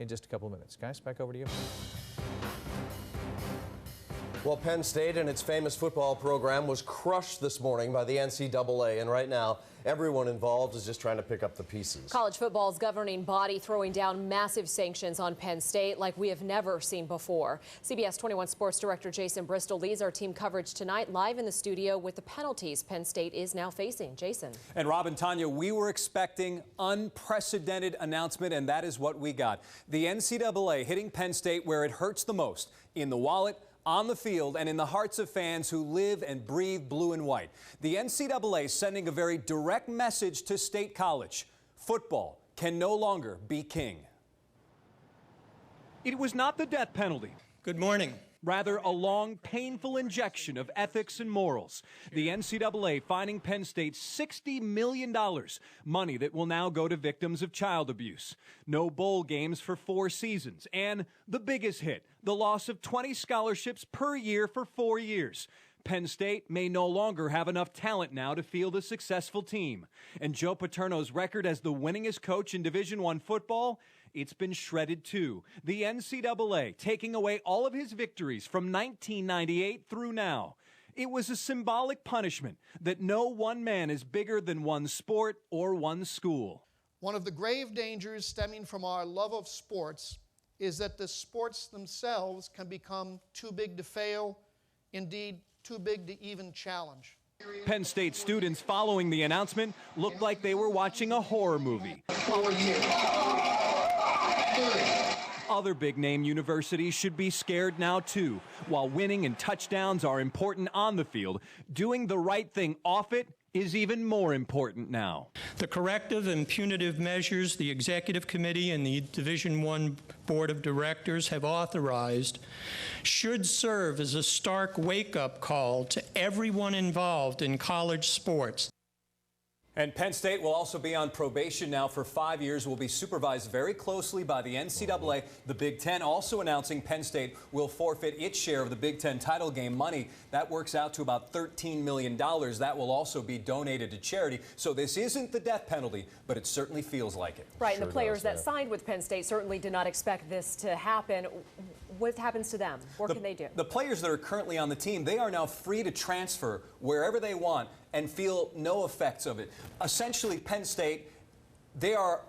in just a couple of minutes. Guys, back over to you. Well, Penn State and its famous football program was crushed this morning by the NCAA, and right now everyone involved is just trying to pick up the pieces. College football's governing body throwing down massive sanctions on Penn State like we have never seen before. CBS 21 Sports Director Jason Bristol leads our team coverage tonight live in the studio with the penalties Penn State is now facing. Jason. And Rob and Tanya, we were expecting unprecedented announcement, and that is what we got. The NCAA hitting Penn State where it hurts the most, in the wallet, on the field, and in the hearts of fans who live and breathe blue and white. The NCAA sending a very direct message to State College. Football can no longer be king. It was not the death penalty. Good morning. Rather, a long, painful injection of ethics and morals. The NCAA fining Penn State $60 million, money that will now go to victims of child abuse. No bowl games for 4 seasons. And the biggest hit, the loss of 20 scholarships per year for 4 years. Penn State may no longer have enough talent now to field a successful team. And Joe Paterno's record as the winningest coach in Division I football, it's been shredded too. The NCAA taking away all of his victories from 1998 through now. It was a symbolic punishment that no one man is bigger than one sport or one school. One of the grave dangers stemming from our love of sports is that the sports themselves can become too big to fail, indeed too big to even challenge. Penn State students following the announcement looked like they were watching a horror movie. Other big-name universities should be scared now, too. While winning and touchdowns are important on the field, doing the right thing off it is even more important now. The corrective and punitive measures the Executive Committee and the Division I Board of Directors have authorized should serve as a stark wake-up call to everyone involved in college sports. And Penn State will also be on probation now for 5 years, will be supervised very closely by the NCAA. The Big Ten also announcing Penn State will forfeit its share of the Big Ten title game money. That works out to about $13 million. That will also be donated to charity. So this isn't the death penalty, but it certainly feels like it. Right, and the players that signed with Penn State certainly did not expect this to happen. What happens to them? What can they do? The players that are currently on the team, they are now free to transfer wherever they want and feel no effects of it. Essentially, Penn State,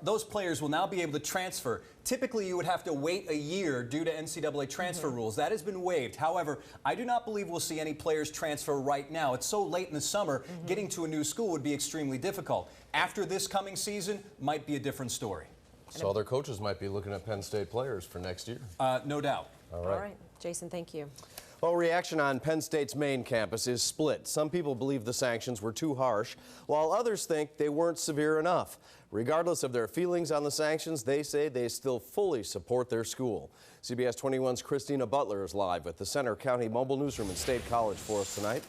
those players will now be able to transfer. Typically, you would have to wait a year due to NCAA transfer rules. That has been waived. However, I do not believe we'll see any players transfer right now. It's so late in the summer, getting to a new school would be extremely difficult. After this coming season, might be a different story. So other coaches might be looking at Penn State players for next year. No doubt. All right. All right. Jason, thank you. Well, reaction on Penn State's main campus is split. Some people believe the sanctions were too harsh, while others think they weren't severe enough. Regardless of their feelings on the sanctions, they say they still fully support their school. CBS 21's Christina Butler is live with the Center County Mobile Newsroom in State College for us tonight.